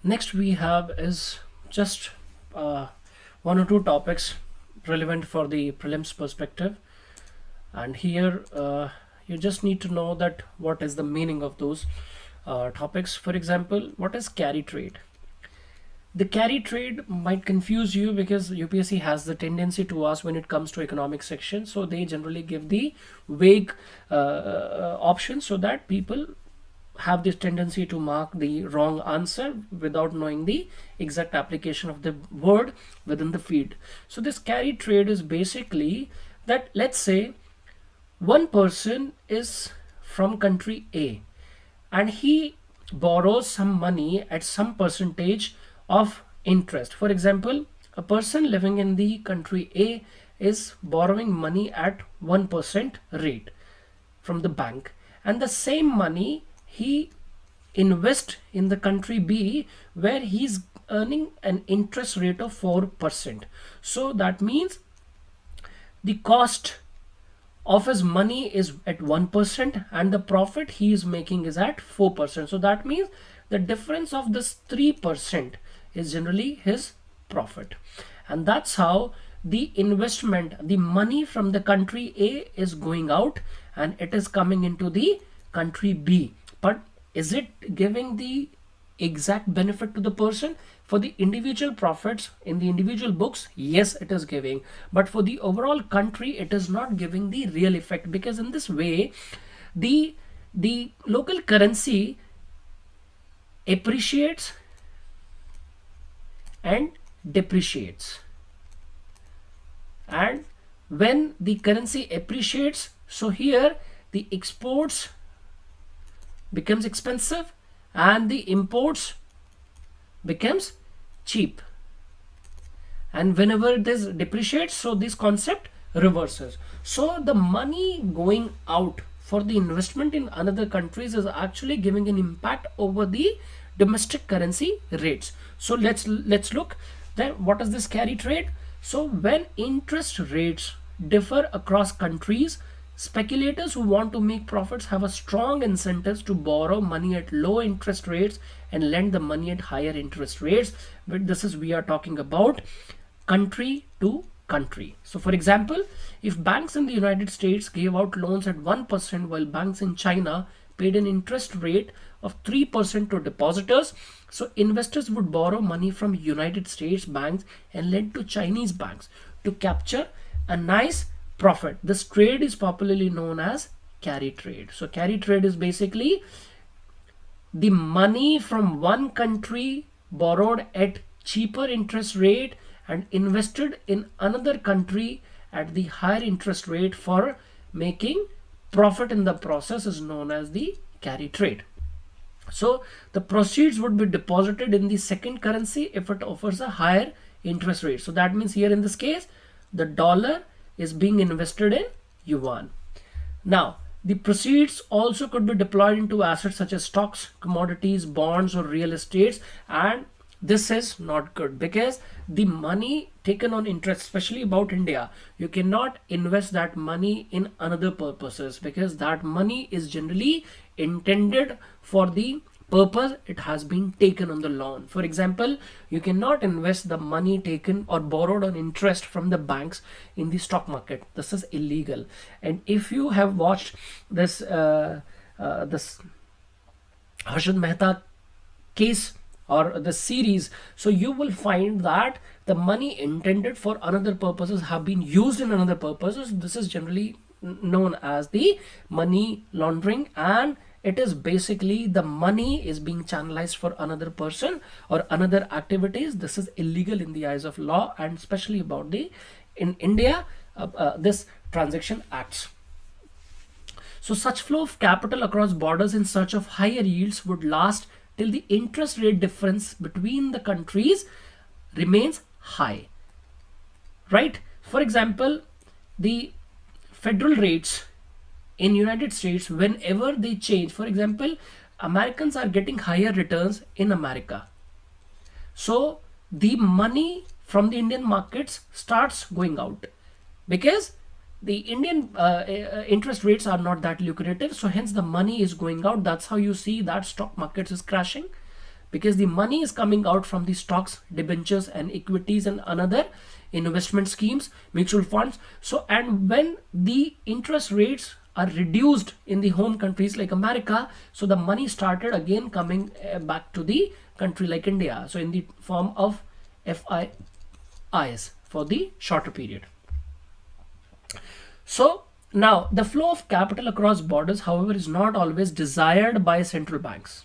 Next we have is just one or two topics relevant for the prelims perspective, and here you just need to know that what is the meaning of those topics. For example, what is carry trade? The carry trade might confuse you because UPSC has the tendency to ask when it comes to economic section, so they generally give the vague options so that people have this tendency to mark the wrong answer without knowing the exact application of the word within the field. So this carry trade is basically that, let's say one person is from country A and he borrows some money at some percentage of interest. For example, a person living in the country A is borrowing money at 1% rate from the bank, and the same money he invest in the country B where he's earning an interest rate of 4%. So that means the cost of his money is at 1% and the profit he is making is at 4%. So that means the difference of this 3% is generally his profit, and that's how the investment, the money from the country A is going out and it is coming into the country B. But is it giving the exact benefit to the person? For the individual profits in the individual books, yes, it is giving, but for the overall country it is not giving the real effect, because in this way the local currency appreciates and depreciates, and when the currency appreciates, so here the exports becomes expensive and the imports becomes cheap, and whenever this depreciates, so this concept reverses. So the money going out for the investment in another countries is actually giving an impact over the domestic currency rates. So let's look that what is this carry trade. So when interest rates differ across countries, speculators who want to make profits have a strong incentives to borrow money at low interest rates and lend the money at higher interest rates. But this is, we are talking about country to country. So for example, if banks in the United States gave out loans at 1% while banks in China paid an interest rate of 3% to depositors, so investors would borrow money from United States banks and lend to Chinese banks to capture a nice profit. This trade is popularly known as carry trade. So carry trade is basically the money from one country borrowed at cheaper interest rate and invested in another country at the higher interest rate for making profit in the process is known as the carry trade. So the proceeds would be deposited in the second currency if it offers a higher interest rate. So that means here in this case the dollar is being invested in yuan. Now the proceeds also could be deployed into assets such as stocks, commodities, bonds, or real estates, and this is not good because the money taken on interest, especially about India, you cannot invest that money in another purposes because that money is generally intended for the purpose it has been taken on the loan. For example, you cannot invest the money taken or borrowed on interest from the banks in the stock market. This is illegal. And if you have watched this this Harshad Mehta case or the series, so you will find that the money intended for another purposes have been used in another purposes. This is generally known as the money laundering, and it is basically the money is being channelized for another person or another activities. This is illegal in the eyes of law, and especially about the in India this transaction acts. So such flow of capital across borders in search of higher yields would last till the interest rate difference between the countries remains high, right? For example, the federal rates in United States, whenever they change, for example, Americans are getting higher returns in America, so the money from the Indian markets starts going out because the Indian interest rates are not that lucrative, so hence the money is going out. That's how you see that stock markets is crashing, because the money is coming out from the stocks, debentures and equities and another investment schemes, mutual funds. So, and when the interest rates are reduced in the home countries like America, so the money started again coming back to the country like India, so in the form of FIIs for the shorter period. So now the flow of capital across borders, however, is not always desired by central banks,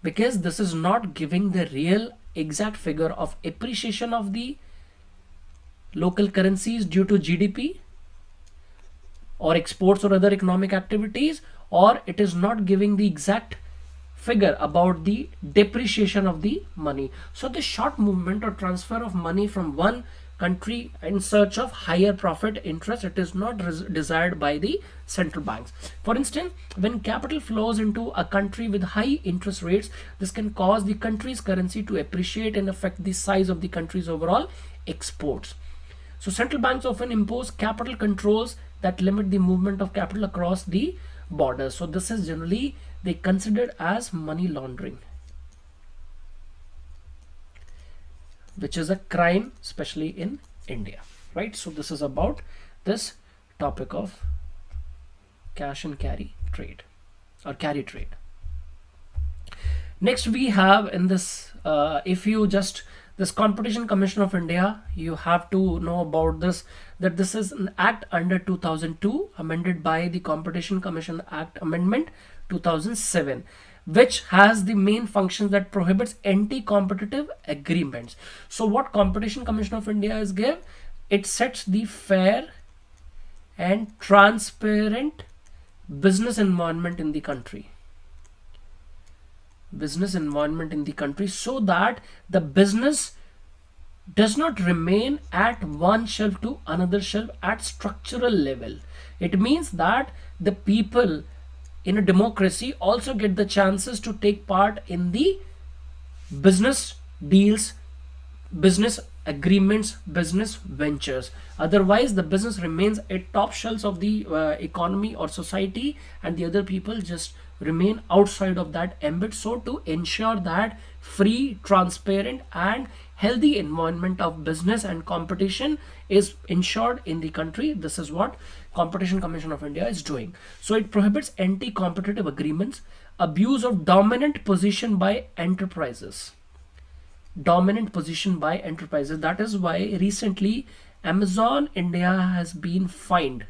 because this is not giving the real exact figure of appreciation of the local currencies due to GDP or exports or other economic activities, or it is not giving the exact figure about the depreciation of the money. So the short movement or transfer of money from one country in search of higher profit interest, it is not desired by the central banks. For instance, when capital flows into a country with high interest rates, this can cause the country's currency to appreciate and affect the size of the country's overall exports. So central banks often impose capital controls that limit the movement of capital across the borders. So this is generally they considered as money laundering, which is a crime, especially in India, right? So this is about this topic of cash and carry trade or carry trade. Next we have in this, if you just this Competition Commission of India, you have to know about this, that this is an act under 2002 amended by the Competition Commission Act Amendment 2007, which has the main functions that prohibits anti-competitive agreements. So what Competition Commission of India is give, it sets the fair and transparent business environment in the country. Business environment in the country, so that the business does not remain at one shelf to another shelf at structural level. It means that the people in a democracy also get the chances to take part in the business deals, business agreements, business ventures. Otherwise the business remains at top shelves of the economy or society, and the other people just remain outside of that ambit. So to ensure that free, transparent and healthy environment of business and competition is ensured in the country, this is what Competition Commission of India is doing. So it prohibits anti-competitive agreements, abuse of dominant position by enterprises. Dominant position by enterprises. That is why recently Amazon India has been fined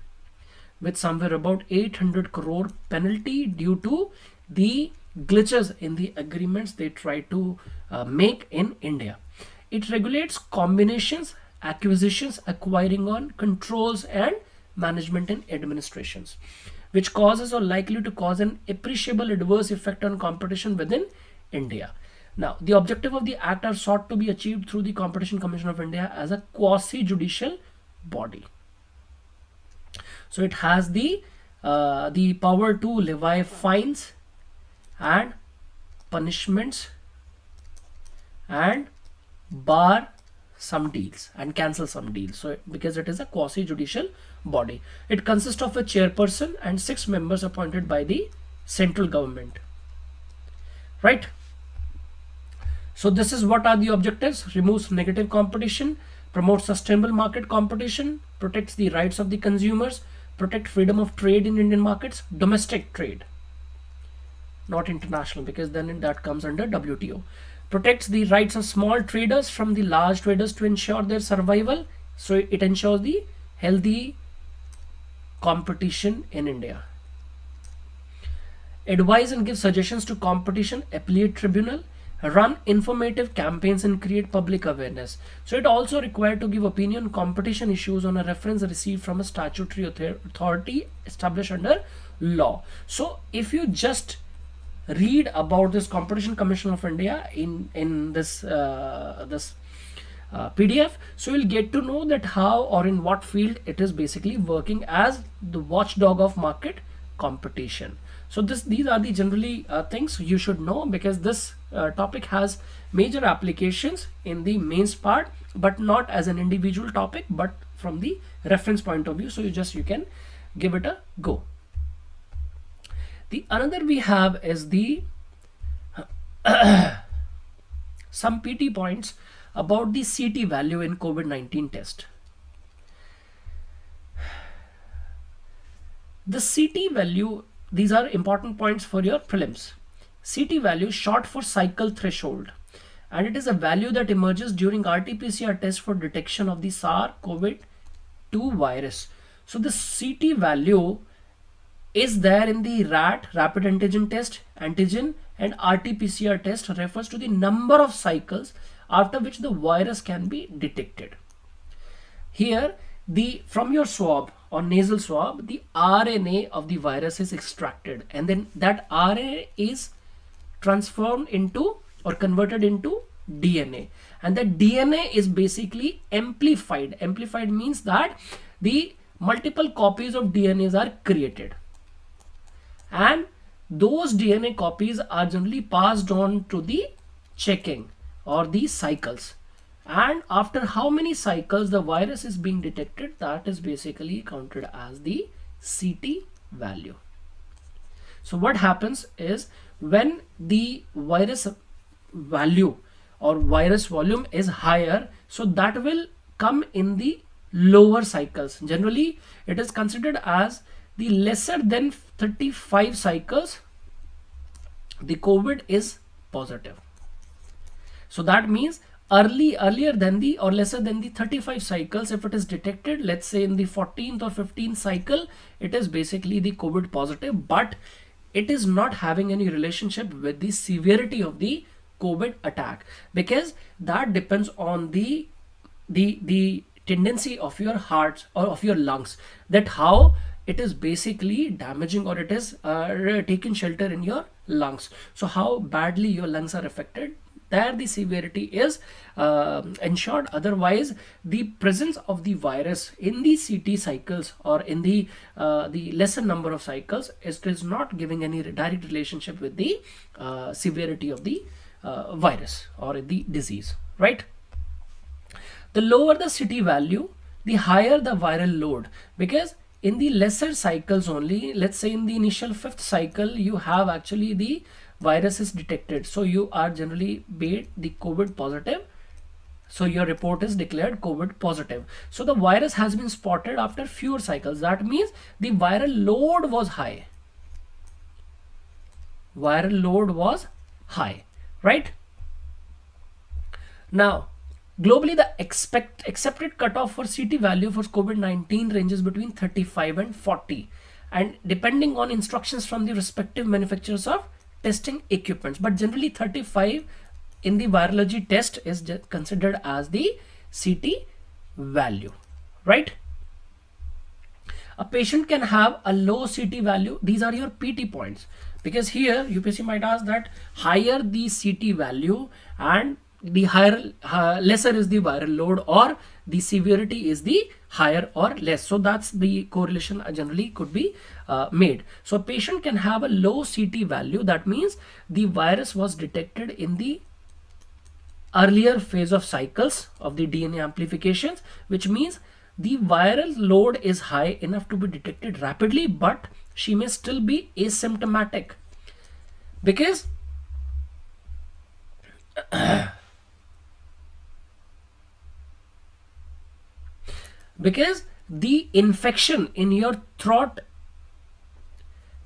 with somewhere about 800 crore penalty due to the glitches in the agreements they try to make in India. It regulates combinations, acquisitions, acquiring on, controls and management and administrations, which causes or likely to cause an appreciable adverse effect on competition within India. Now, the objective of the act are sought to be achieved through the Competition Commission of India as a quasi-judicial body. So it has the power to levy fines and punishments and bar some deals and cancel some deals. So because it is a quasi-judicial body, it consists of a chairperson and 6 members appointed by the central government, right? So this is what are the objectives: removes negative competition, promotes sustainable market competition, protects the rights of the consumers, protect freedom of trade in Indian markets, domestic trade, not international, because then that comes under WTO. Protects the rights of small traders from the large traders to ensure their survival. So it ensures the healthy competition in India. Advise and give suggestions to competition appellate tribunal, run informative campaigns and create public awareness. So it also required to give opinion on competition issues on a reference received from a statutory authority established under law. So if you just read about this Competition Commission of India in this PDF, so you'll get to know that how or in what field it is basically working as the watchdog of market competition. So these are the generally things you should know, because this topic has major applications in the mains part, but not as an individual topic, but from the reference point of view. So you can give it a go. The another we have is the some PT points about the CT value in COVID-19 test. The CT value, these are important points for your prelims. CT value short for cycle threshold, and it is a value that emerges during RT-PCR test for detection of the SARS-CoV-2 virus. So the CT value is there in the rapid antigen test, antigen, and RT-PCR test refers to the number of cycles after which the virus can be detected. Here, from your swab or nasal swab, the RNA of the virus is extracted, and then that RNA is transformed into or converted into DNA, and that DNA is basically amplified. Amplified means that the multiple copies of DNAs are created, and those DNA copies are generally passed on to the checking or the cycles, and after how many cycles the virus is being detected, that is basically counted as the CT value. So what happens is, when the virus value or virus volume is higher, so that will come in the lower cycles. Generally it is considered as the lesser than 35 cycles the COVID is positive. So that means earlier than the or lesser than the 35 cycles, if it is detected, let's say in the 14th or 15th cycle, it is basically the COVID positive, but it is not having any relationship with the severity of the COVID attack, because that depends on the tendency of your heart or of your lungs, that how it is basically damaging or it is taking shelter in your lungs. So how badly your lungs are affected, there the severity is ensured. Otherwise, the presence of the virus in the CT cycles or in the lesser number of cycles is not giving any direct relationship with the severity of the virus or the disease, right? The lower the CT value, the higher the viral load, because in the lesser cycles only, let's say in the initial 5th cycle, you have actually the virus is detected, so you are generally made the COVID positive, so your report is declared COVID positive. So the virus has been spotted after fewer cycles. That means the viral load was high. Viral load was high, right? Now, globally, the accepted cutoff for CT value for COVID-19 ranges between 35 and 40, and depending on instructions from the respective manufacturers of testing equipments, but generally 35 in the virology test is considered as the CT value, right? A patient can have a low CT value. These are your PT points, because here UPSC might ask that higher the CT value and the lesser is the viral load, or the severity is the higher or less. So that's the correlation generally could be made. So a patient can have a low CT value. That means the virus was detected in the earlier phase of cycles of the DNA amplifications, which means the viral load is high enough to be detected rapidly, but she may still be asymptomatic, because the infection in your throat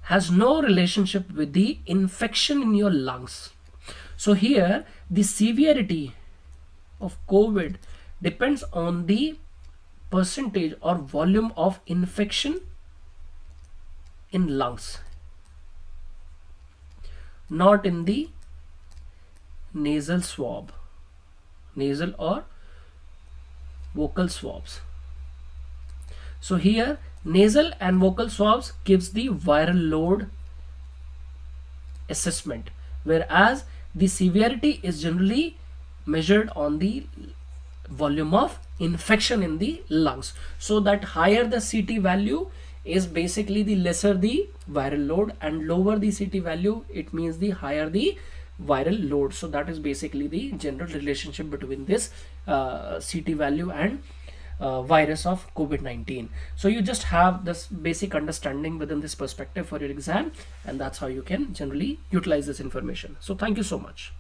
has no relationship with the infection in your lungs. So here the severity of COVID depends on the percentage or volume of infection in lungs, not in the nasal swab, nasal or vocal swabs. So here nasal and vocal swabs gives the viral load assessment, whereas the severity is generally measured on the volume of infection in the lungs. So that higher the CT value is basically the lesser the viral load, and lower the CT value, it means the higher the viral load. So that is basically the general relationship between this CT value and virus of COVID-19. So you just have this basic understanding within this perspective for your exam, and that's how you can generally utilize this information. So thank you so much.